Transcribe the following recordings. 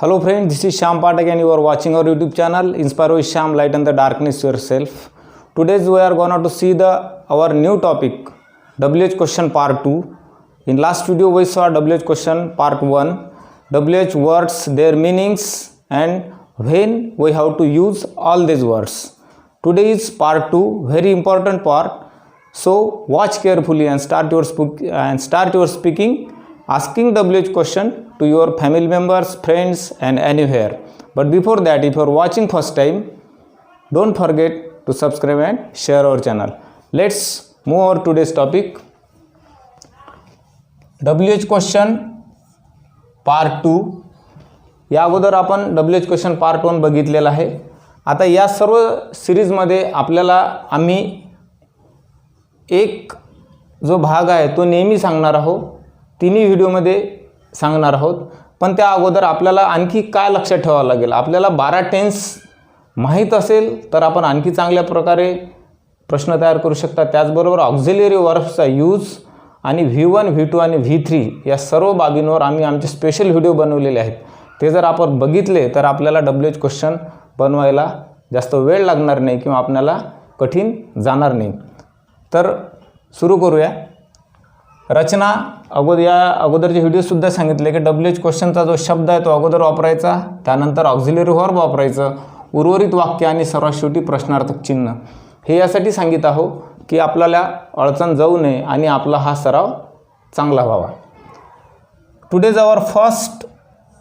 Hello friends, this is Shyam Pathak and you are watching our YouTube channel Inspire with Shyam, Lighten the Darkness Yourself. Today we are going to see our new topic WH question part 2. In last video we saw WH question part 1, WH words, their meanings and when we have to use all these words. Today is part 2, very important part. So watch carefully and start your speaking asking WH question to your family members, friends and anywhere. But before that, if you are watching first time, don't forget to subscribe and share our channel. Let's move over today's topic. WH question part 2. या अगोदर आपण WH question part 1 बघितलेला आहे. आता या सर्व सिरीजमध्ये आपल्याला आम्ही एक जो भाग आहे तो नेहमी सांगणार आहोत, तिन्ही व्हिडिओमध्ये सांगणार आहोत. पण त्या अगोदर आपल्याला आणखी काय लक्षात ठेवावं लागेल, आपल्याला 12 टेन्स माहीत असेल तर आपण आणखी चांगल्या प्रकारे प्रश्न तयार करू शकता. त्याचबरोबर ऑक्झिलरी वर्ब्सचा यूज आणि V1, V2 आणि V3 या सर्व बाबींवर आम्ही आमचे स्पेशल व्हिडिओ बनवलेले आहेत. ते जर आपण बघितले तर आपल्याला WH क्वेश्चन बनवायला जास्त वेळ लागणार नाही किंवा आपल्याला कठीण जाणार नाही. तर सुरू करूया. रचना अगोदरचे व्हिडिओसुद्धा सांगितले की WH क्वेश्चनचा जो शब्द आहे तो अगोदर वापरायचा, त्यानंतर ऑक्झिलरी वर्ब वापरायचं, उर्वरित वाक्य आणि सर्वात शेवटी प्रश्नार्थक चिन्ह. हे यासाठी सांगित आहो की आपल्याला अडचण जाऊ नये आणि आपला हा सराव चांगला व्हावा. Today's our first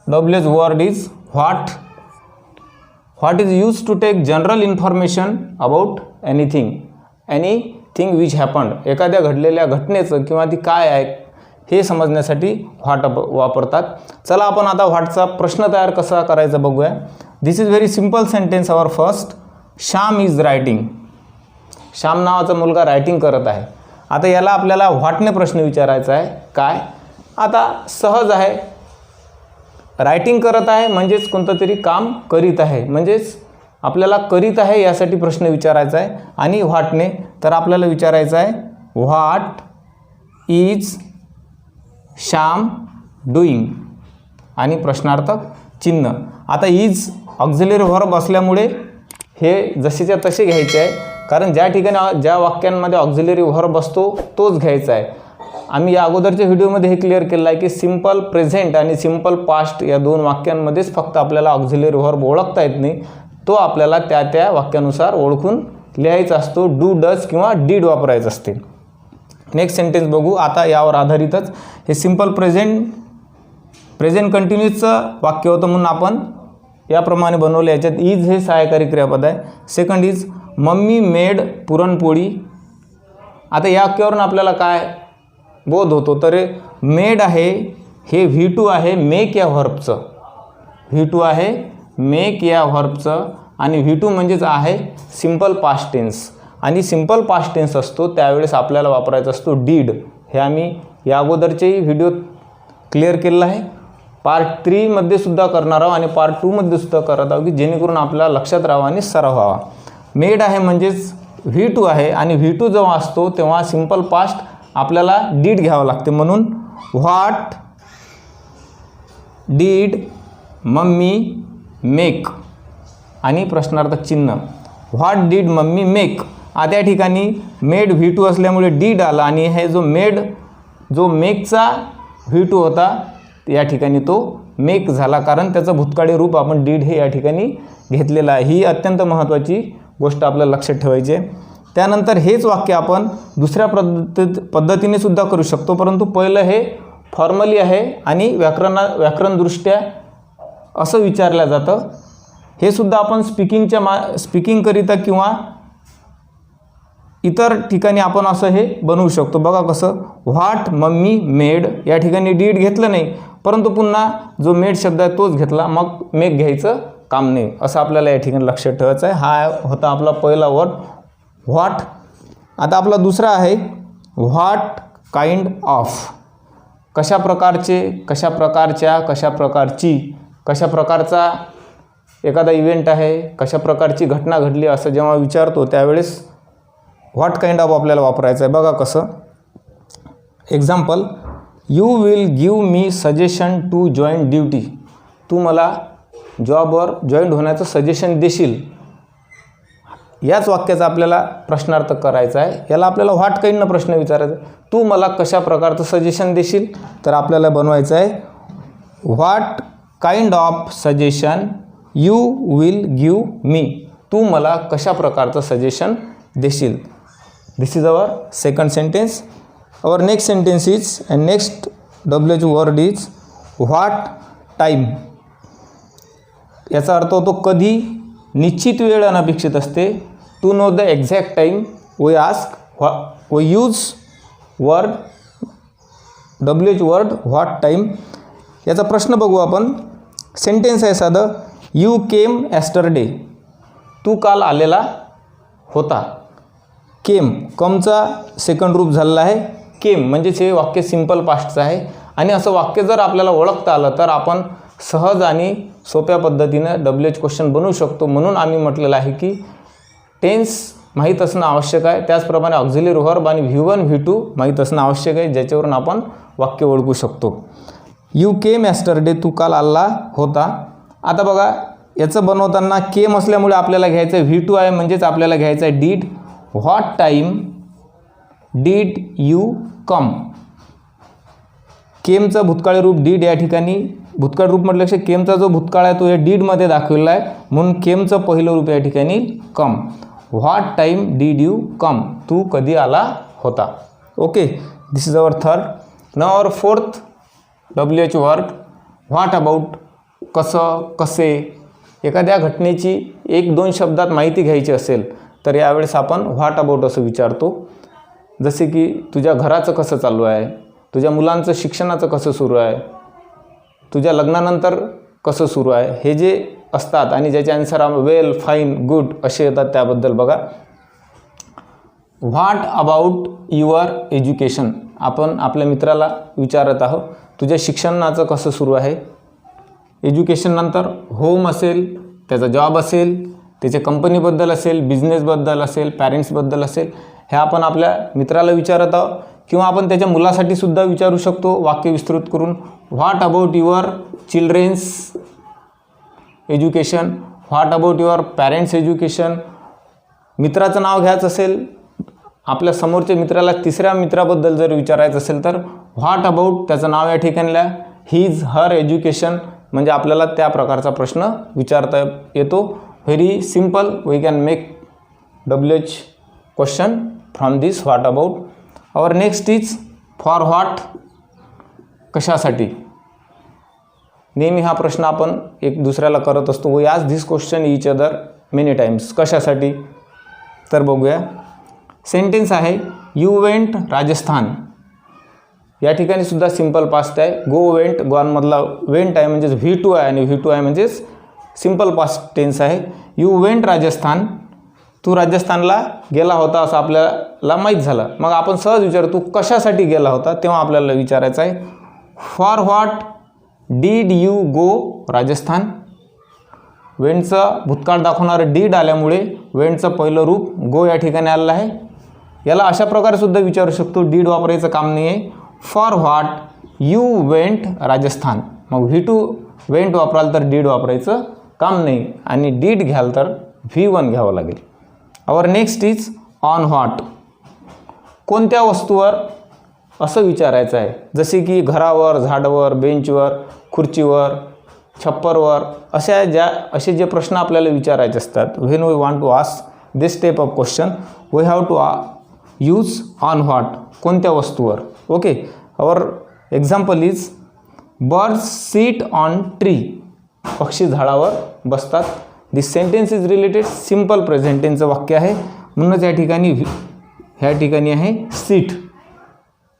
WH word is what. What is used to take general information about anything which happened. एखाद्या घडलेल्या घटनेचं किंवा ती काय आहे हे समजण्यासाठी व्हॉट वापरतात. चला आपण आता व्हॉटचा प्रश्न तयार कसा करायचा बघूया. This is very simple sentence. Our first, Shyam is writing. Shyam नावाचा मुलगा रायटिंग करत आहे. आता याला आपल्याला व्हॉटने प्रश्न विचारायचा आहे. काय? आता सहज आहे, रायटिंग करत आहे म्हणजेच कोणतं तरी काम करीत आहे, म्हणजेच आपल्याला करीत आहे यासाठी प्रश्न विचारायचा आहे. आणि व्हॉटने तर आपल्याला विचारायचं आहे व्हॉट इज श्याम डुईंग आणि प्रश्नार्थक चिन्ह. आता इज ऑक्झिलरी वर्ब असल्यामुळे हे जसेच्या तसे घ्यायचे आहे, कारण ज्या ठिकाणी ज्या वाक्यांमध्ये ऑक्झिलरी वर्ब असतो तोच घ्यायचा आहे. आम्ही या अगोदरच्या व्हिडिओमध्ये हे क्लिअर केलं आहे की सिंपल प्रेझेंट आणि सिंपल पास्ट या दोन वाक्यांमध्येच फक्त आपल्याला ऑक्झिलरी वर्ब ओळखता येत नाही, तो आपल्याला त्या वाक्यानुसार ओळखून लिहायचा असतो. डू, डज किंवा डीड वापरायचं असते. नेक्स्ट सेंटेन्स बघू. आता यावर आधारितच हे सिंपल प्रेझेंट कंटिन्यूसचं वाक्य होतं म्हणून आपण याप्रमाणे बनवलं. याच्यात इज हे सहाय्यकारी क्रियापद आहे. Second is mummy made puranpoli. आता या वाक्यावरून आपल्याला काय बोध होतो, तर मेड आहे हे V2 आहे मेक या व्हर्बचं. V2 आहे मेक या व्हर्बचं आणि V2 म्हणजेच आहे सिंपल पास्ट टेन्स. आणि सिंपल पास्ट टेन्स असतो त्यावेळेस आपल्याला वापरायचा असतो डीड. हे आम्ही या अगोदरचेही व्हिडिओ क्लिअर केलेला आहे. पार्ट 3 मध्ये सुद्धा करणार आहोत आणि पार्ट 2 मध्ये सुद्धा करत आहोत की जेणेकरून आपल्याला लक्षात राहावं आणि सराव व्हावा. मेड आहे म्हणजेच V2 आहे आणि V2 जेव्हा असतो तेव्हा सिंपल पास्ट आपल्याला डीड घ्यावं लागते. म्हणून व्हॉट डीड मम्मी मेक आणि प्रश्नार्थक चिन्ह. What did mummy make. आता या ठिकाणी मेड V2 असल्यामुळे डीड आला आणि हे जो मेकचा V2 होता या ठिकाणी तो मेक झाला, कारण त्याचं भूतकाळी रूप आपण डीड हे या ठिकाणी घेतलेलं आहे. ही अत्यंत महत्त्वाची गोष्ट आपल्याला लक्षात ठेवायची आहे. त्यानंतर हेच वाक्य आपण दुसऱ्या पद्धतीने सुद्धा करू शकतो, परंतु पहिलं हे फॉर्मली आहे आणि व्याकरणदृष्ट्या असं विचारलं जातं. हे सुद्धा आपण स्पीकिंगकरिता किंवा इतर ठिकाणी आपण असं हे बनवू शकतो. बघा कसं, व्हॉट मम्मी मेड. या ठिकाणी डीड घेतलं नाही, परंतु पुन्हा जो मेड शब्द आहे तोच घेतला, मग मेक घ्यायचं काम नाही, असं आपल्याला या ठिकाणी लक्षात ठेवायचं आहे. हा होता आपला पहिला वर्ड व्हॉट. आता आपला दुसरा आहे व्हॉट काइंड ऑफ. कशा प्रकारचे, कशा प्रकारच्या, कशा प्रकारची, कशा प्रकारचा एखादा इव्हेंट आहे, कशा प्रकारची घटना घडली असं जेव्हा विचारतो त्यावेळेस व्हॉट काइंड ऑफ आपल्याला वापरायचं आहे. बघा कसं. Example, you will give me suggestion to join duty. तू मला जॉबवर जॉईन होण्याचं सजेशन देशील. याच वाक्याचा आपल्याला प्रश्नार्थ करायचा आहे. याला आपल्याला व्हॉट काइंडनं प्रश्न विचारायचा आहे. तू मला कशा प्रकारचं सजेशन देशील, तर आपल्याला बनवायचं आहे what kind of suggestion you will give me. तू मला कशा प्रकारचं सजेशन देशील. This is our second sentence. Our next sentence is and next WH word is what time. याचा अर्थ होतो कधी. निश्चित वेळ अनपेक्षित असते. To know the exact time we ask we use word WH word what time. याचा प्रश्न बघू आपण. सेंटेन्स आहे साधं. You came yesterday. तू काल आलेला होता. केम, कमचा सेकंड रूप झालेला आहे केम, म्हणजेच हे वाक्य सिंपल पास्टचं आहे. आणि असं वाक्य जर आपल्याला ओळखता आलं तर आपण सहज आणि सोप्या पद्धतीनं WH क्वेश्चन बनवू शकतो. म्हणून आम्ही म्हटलेलं आहे की टेन्स माहीत असणं आवश्यक आहे. त्याचप्रमाणे ऑक्झिलरी व्हर्ब आणि V1 V2 माहीत असणं आवश्यक आहे, ज्याच्यावरून आपण वाक्य ओळखू शकतो. यू केम यस्टरडे, तू काल आला होता. आता बघा, याचं बनवताना केम असल्यामुळे आपल्याला घ्यायचं आहे V2 आहे, म्हणजेच आपल्याला घ्यायचं आहे did. What time did you come. केमचं भूतकाळी रूप डीड. या ठिकाणी भूतकाळ रूप म्हटल्यापेक्षा केमचा जो भूतकाळ आहे तो या डीडमध्ये दाखवलेला आहे, म्हणून केमचं पहिलं रूप या ठिकाणी come. What time did you come. तू कधी आला होता. Okay, this is our third. Now our fourth WH word what about. कसं, कसे. एखाद्या घटनेची 1-2 शब्दात माहिती घ्यायची असेल तर यावेळेस आपण व्हॉट अबाउट असं विचारतो. जसे की तुझ्या घराचं कसं चालू आहे, तुझ्या मुलांचं शिक्षणाचं कसं सुरू आहे, तुझ्या लग्नानंतर कसं सुरू आहे, हे जे असतात आणि ज्याचे आन्सर वेल, फाईन, गुड असे येतात त्याबद्दल बघा. What about your education. आपण आपल्या मित्राला विचारत आहोत तुझ्या शिक्षणाचं कसं सुरू आहे. एज्युकेशननंतर होम असेल, त्याचा जॉब असेल, त्याच्या कंपनीबद्दल असेल, बिझनेसबद्दल असेल, पॅरेंट्सबद्दल असेल, हे आपण आपल्या मित्राला विचारत आहोत. किंवा आपण त्याच्या मुलासाठी सुद्धा विचारू शकतो वाक्य विस्तृत करून. What about your children's education. What about your parents education. मित्राचं नाव घ्यायचं असेल, आपल्या समोरच्या मित्राला तिसऱ्या मित्राबद्दल जर विचारायचं असेल तर व्हॉट अबाउट त्याचं नाव या ठिकाणला हिज हर एज्युकेशन. म्हणजे आपल्याला त्या प्रकारचा प्रश्न विचारता येतो. Very simple. We can make WH question from this what about. Our next is for what. कशासाठी. नेहमी हा प्रश्न आपण एक दुसऱ्याला करत असतो. We ask this question each other many times. कशासाठी. तर बघूया. सेंटेन्स आहे यू वेंट राजस्थान. या ठिकाणी सुद्धा सिंपल पास्ट आहे. गो वेंट, गॉनमधला वेंट आहे म्हणजेच V2 आहे आणि V2 आहे म्हणजेच सिंपल पास्ट टेन्स आहे. You went Rajasthan. तू राजस्थानला गेला होता असं आपल्याला माहीत झालं. मग आपण सहज विचारू तू कशासाठी गेला होता. तेव्हा आपल्याला विचारायचं आहे for what did you go Rajasthan. वेंटचं भूतकाळ दाखवणारं डीड आल्यामुळे वेंटचं पहिलं रूप गो या ठिकाणी आलेलं आहे. याला अशा प्रकारे सुद्धा विचारू शकतो. डीड वापरायचं काम नाही आहे. For what you went Rajasthan. मग V2 वेंट वापराल तर डीड वापरायचं काम नाही आणि डीड घ्याल तर V1 घ्यावं लागेल. आवर नेक्स्ट इज ऑन व्हॉट. कोणत्या वस्तूवर असं विचारायचं आहे. जसे की घरावर, झाडावर, बेंचवर, खुर्चीवर, छप्परवर असे जे प्रश्न आपल्याला विचारायचे असतात. When we want to ask this type of question we have to use on what. कोणत्या वस्तूवर. Okay. Our example is birds sit on tree. पक्षी झाडावर बसतात. This sentence is related simple present टेन्सचं वाक्य आहे, म्हणूनच ह्या ठिकाणी आहे सीट.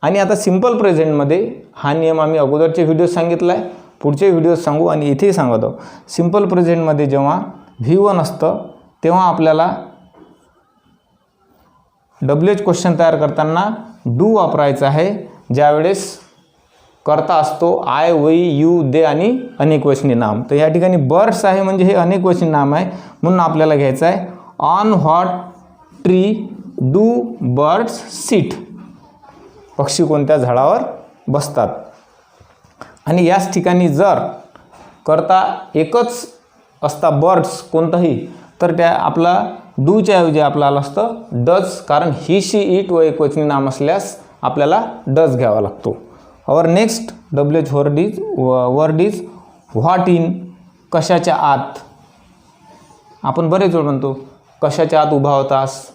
आणि आता सिम्पल प्रेझेंटमध्ये हा नियम आम्ही अगोदरचे व्हिडिओ सांगितला आहे, पुढचे व्हिडिओ सांगू आणि इथेही सांगत आहोत. सिम्पल प्रेझेंटमध्ये जेव्हा V1 असतं तेव्हा आपल्याला WH क्वेश्चन तयार करताना डू वापरायचं आहे. ज्यावेळेस करता असतो आय, वी, यू, दे आणि अनेकवचनी नाम. तर या ठिकाणी बर्ड्स आहे म्हणजे हे अनेकवचनी नाम आहे, म्हणून आपल्याला घ्यायचं आहे on what tree do birds seat. पक्षी कोणत्या झाडावर बसतात. आणि याच ठिकाणी जर करता एकच असता बर्ड्स कोणताही, तर त्या आपला डूच्या ऐवजी आपल्याला असतं डज, कारण ही शी इट व एकवचनी नाम असल्यास आपल्याला डज घ्यावा लागतो. Our next WH word is what in. कशाच्या आत. आपण बरेच वेळ म्हणतो कशाच्या आत उभा होतास,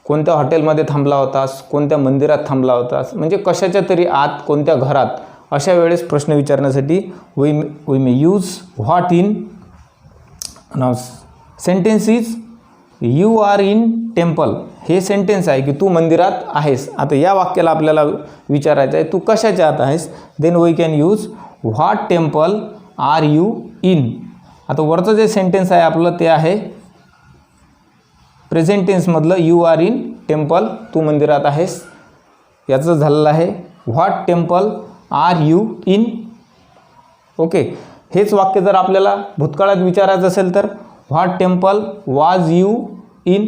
कोणत्या हॉटेलमध्ये थांबला होतास, कोणत्या मंदिरात थांबला होतास, म्हणजे कशाच्या तरी आत, कोणत्या घरात. अशा वेळेस प्रश्न विचारण्यासाठी we may use what in. नाव sentence is you are in temple. हे सेंटेन्स आहे की तू मंदिरात आहेस. आता या वाक्याला आपल्याला विचारायचं आहे तू कशाच्या आत आहेस. Then we can use what temple are you in. आता वरचं जे सेंटेन्स आहे आपलं ते आहे प्रेझेंट टेन्समधलं यू आर इन टेम्पल, तू मंदिरात आहेस. याचं झालेलं आहे what temple are you in. Okay, हेच वाक्य जर आपल्याला भूतकाळात विचारायचं असेल तर what temple was you in.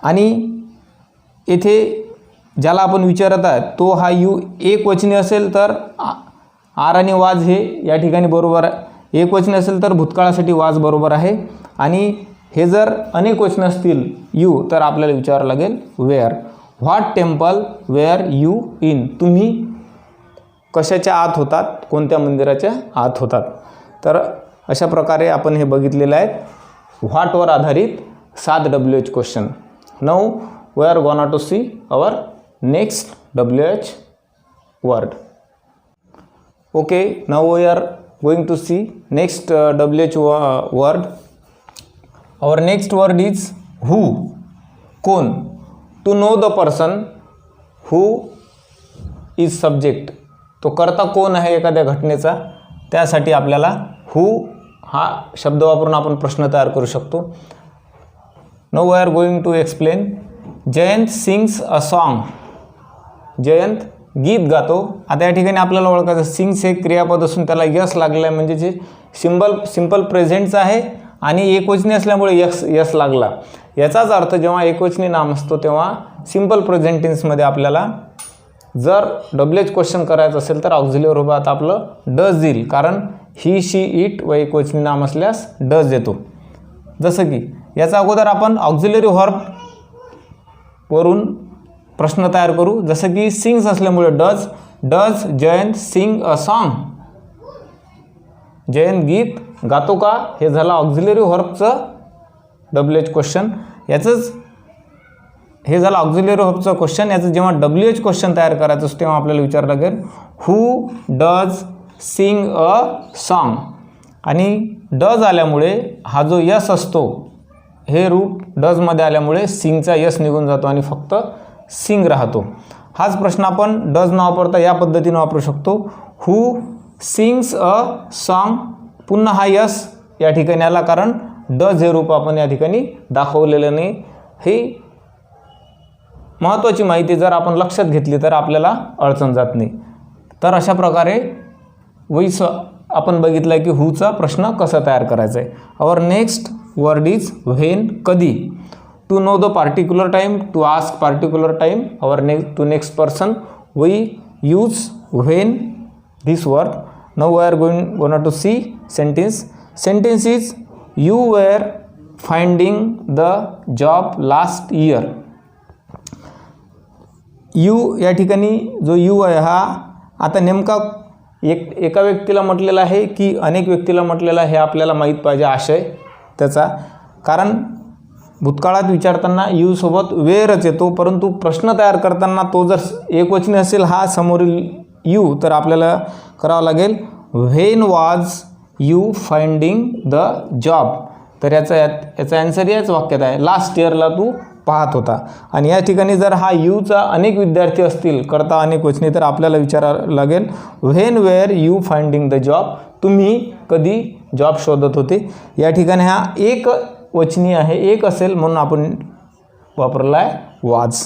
आणि येथे ज्याला आपण विचारत आहे तो हा यू एकवचनी असेल तर आर आणि वाज हे या ठिकाणी बरोबर आहे. एकवचनी असेल तर भूतकाळासाठी वाज बरोबर आहे. आणि हे जर अनेक वचन असतील यू तर आपल्याला विचारावं लागेल where. What temple were you in. तुम्ही कशाच्या आत होतात, कोणत्या मंदिराच्या आत होतात. तर अशा प्रकारे आपण हे बघितलेलं आहे व्हॉटवर आधारित 7 WH question. Now we are gonna to see our next WH word. Okay, now we are going to see next WH word. Our next word is who. कोण. To know the person who is subject. तो कर्ता कोण आहे एखाद्या घटनेचा, त्यासाठी आपल्याला who हा शब्द वापरून आपण प्रश्न तयार करू शकतो. Now we are going to explain. Jayant sings a song. Jayant गीत गातो. आता या ठिकाणी आपल्याला ओळखायचं सिंग्स हे क्रियापद असून त्याला यस लागलं आहे, म्हणजे जे सिंपल प्रेझेंटचं आहे आणि एकवचनी असल्यामुळे यस लागला. याचाच अर्थ जेव्हा एकवचनी नाम असतो तेव्हा सिंपल प्रेझेंट टेन्समध्ये आपल्याला जर WH क्वेश्चन करायचं असेल तर ऑक्झिलरी वर्बात आपलं डज येईल, कारण ही शी इट व एकवचनी नाम असल्यास डज येतो. जसं की याचा अगोदर आपण ऑक्झिलरी वर्ब वरून प्रश्न तयार करू. जसं की सिंग्स असल्यामुळे does Jayant sing a song. Jayant गीत गातो का, हे झालं ऑक्झिलरी व्हर्बचं WH क्वेश्चन. याचंच हे झालं ऑक्झिलरी व्हर्बचं क्वेश्चन. याचं जेव्हा WH क्वेश्चन तयार करायचं असतं तेव्हा आपल्याला विचारावं लागेल who does sing a song. आणि डज आल्यामुळे हा जो यस असतो हे रूप डजमध्ये आल्यामुळे सिंगचा यस निघून जातो आणि फक्त सिंग राहतो. हाच प्रश्न आपण डज न वापरता या पद्धतीने वापरू शकतो. हू सिंग्स अ सॉन्ग. पुन्हा हा यस या ठिकाणी आला कारण डज हे रूप आपण या ठिकाणी दाखवलेलं नाही. ही महत्त्वाची माहिती जर आपण लक्षात घेतली तर आपल्याला अडचण जात नाही. तर अशा प्रकारे आपण बघितलं आहे की हूचा प्रश्न कसा तयार करायचा आहे. Our next word is when. कधी. To know the particular time, to ask particular time. Our next person we use when this word. Now we are going to see sentence. Sentence is you were finding the job last year. you या ठिकाणी जो you आहे हा आता नेमका एका व्यक्तीला म्हटलेला आहे की अनेक व्यक्तीला म्हटलेला आहे हे आपल्याला माहीत पाहिजे आशय त्याचा. कारण भूतकाळात विचारताना यू सोबत वेअरच येतो, परंतु प्रश्न तयार करताना तो जर एकवचनी असेल हा समोरील यू तर आपल्याला करावं लागेल when was you finding the job. तर याचा ॲन्सर याच वाक्यात आहे लास्ट इयरला तू पाहत होता. आणि या ठिकाणी जर हा यूचा अनेक विद्यार्थी असतील करता अनेक वचनी तर आपल्याला विचारावं लागेल when where you finding the job. तुम्ही कधी जॉब शोधत होते. या ठिकाणी हा एक वचनी आहे, एक असेल म्हणून आपण वापरला आहे was.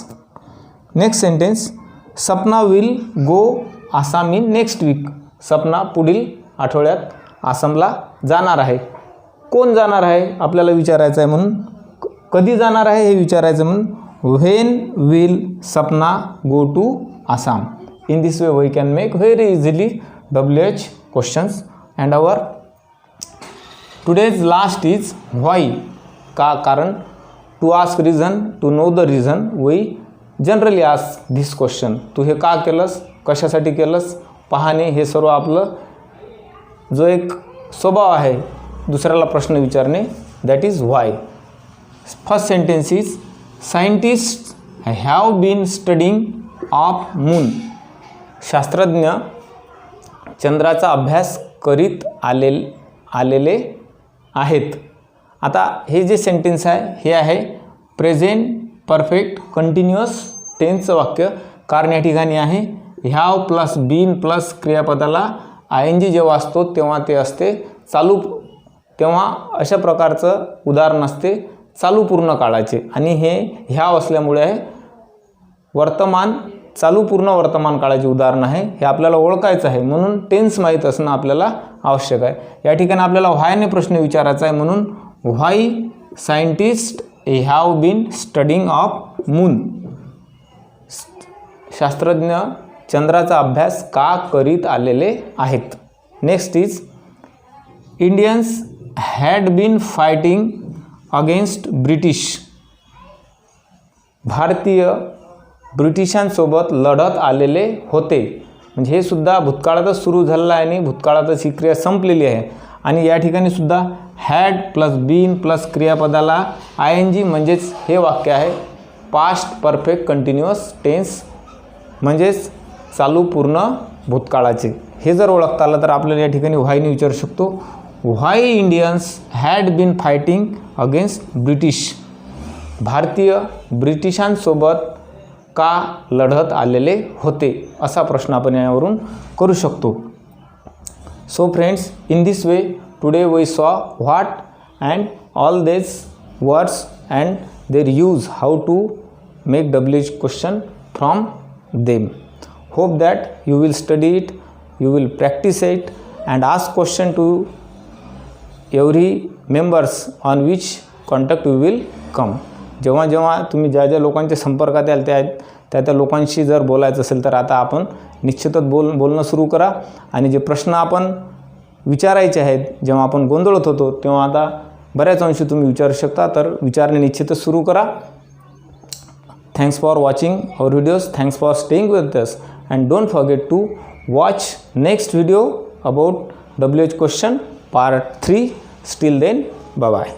Next sentence Sapna will go Assam in next week. Sapna पुढील आठवड्यात आसामला जाणार आहे. कोण जाणार आहे आपल्याला विचारायचं आहे, म्हणून कधी जाणार आहे हे विचारायचं म्हणून when will Sapna go to Assam. In this way we can make very easily WH questions. and our today's last is why. का कारण to ask reason, to know the reason, we generally ask this question. तू हे का केलंस, कशासाठी केलंस, पाहणे, हे सर्व आपलं जो एक स्वभाव आहे दुसऱ्याला प्रश्न विचारणे, that is why. First sentence is scientist have been studying of moon. शास्त्रज्ञ चंद्राचा अभ्यास करीत आलेले आहेत. आता हे जे सेंटेन्स आहे हे आहे प्रेझेंट परफेक्ट कंटिन्युअस टेन्सचं वाक्य. कारण या ठिकाणी आहे हॅव प्लस बीन प्लस क्रियापदाला ING जेव्हा असतो तेव्हा ते असते चालू, तेव्हा अशा प्रकारचं उदाहरण असते चालू पूर्ण काळाचे. आणि हे हॅव असल्यामुळे आहे वर्तमान, चालू पूर्ण वर्तमान काळाचे उदाहरण आहे. हे आपल्याला ओळखायचं आहे, म्हणून टेन्स माहीत असणं आपल्याला आवश्यक आहे. या ठिकाणी आपल्याला व्हायने प्रश्न विचारायचा आहे, म्हणून why scientist have been studying of moon. शास्त्रज्ञ चंद्राचा अभ्यास का करीत आलेले आहेत. Next is Indians had been fighting against British. भारतीय ब्रिटिशांसोबत लढत आलेले होते. म्हणजे हे सुद्धा भूतकाळातच सुरू झालेलं आहे आणि भूतकाळातच ही क्रिया संपलेली आहे. आणि या ठिकाणी सुद्धा हॅड प्लस बीन प्लस क्रियापदाला ING म्हणजेच हे वाक्य आहे पास्ट परफेक्ट कंटिन्युअस टेन्स, म्हणजेच चालू पूर्ण भूतकाळाचे. हे जर ओळखता आलं तर आपल्याला या ठिकाणी व्हायने विचारू शकतो why Indians had been fighting against British. भारतीय ब्रिटिशांसोबत का लढत आलेले होते, असा प्रश्न आपण यावरून करू शकतो. So friends, in this way today we saw what and all this words and their use, how to make WH question from them. Hope that you will study it, you will practice it and ask question to every members on which contact you will come. जेव्हा जेव्हा तुम्ही ज्या ज्या लोकांच्या संपर्कात याल त्या लोकांशी जर बोलायचं असेल तर आता आपण निश्चितच बोलणं सुरू करा. आणि जे प्रश्न आपण विचारायचे आहेत जेव्हा आपण गोंधळत होतो तेव्हा आता बऱ्याच अंशी तुम्ही विचारू शकता, तर विचारणे निश्चितच सुरू करा. Thanks for watching our videos. Thanks for staying with us, and don't forget to watch next video about WH question part 3. Till then, bye bye.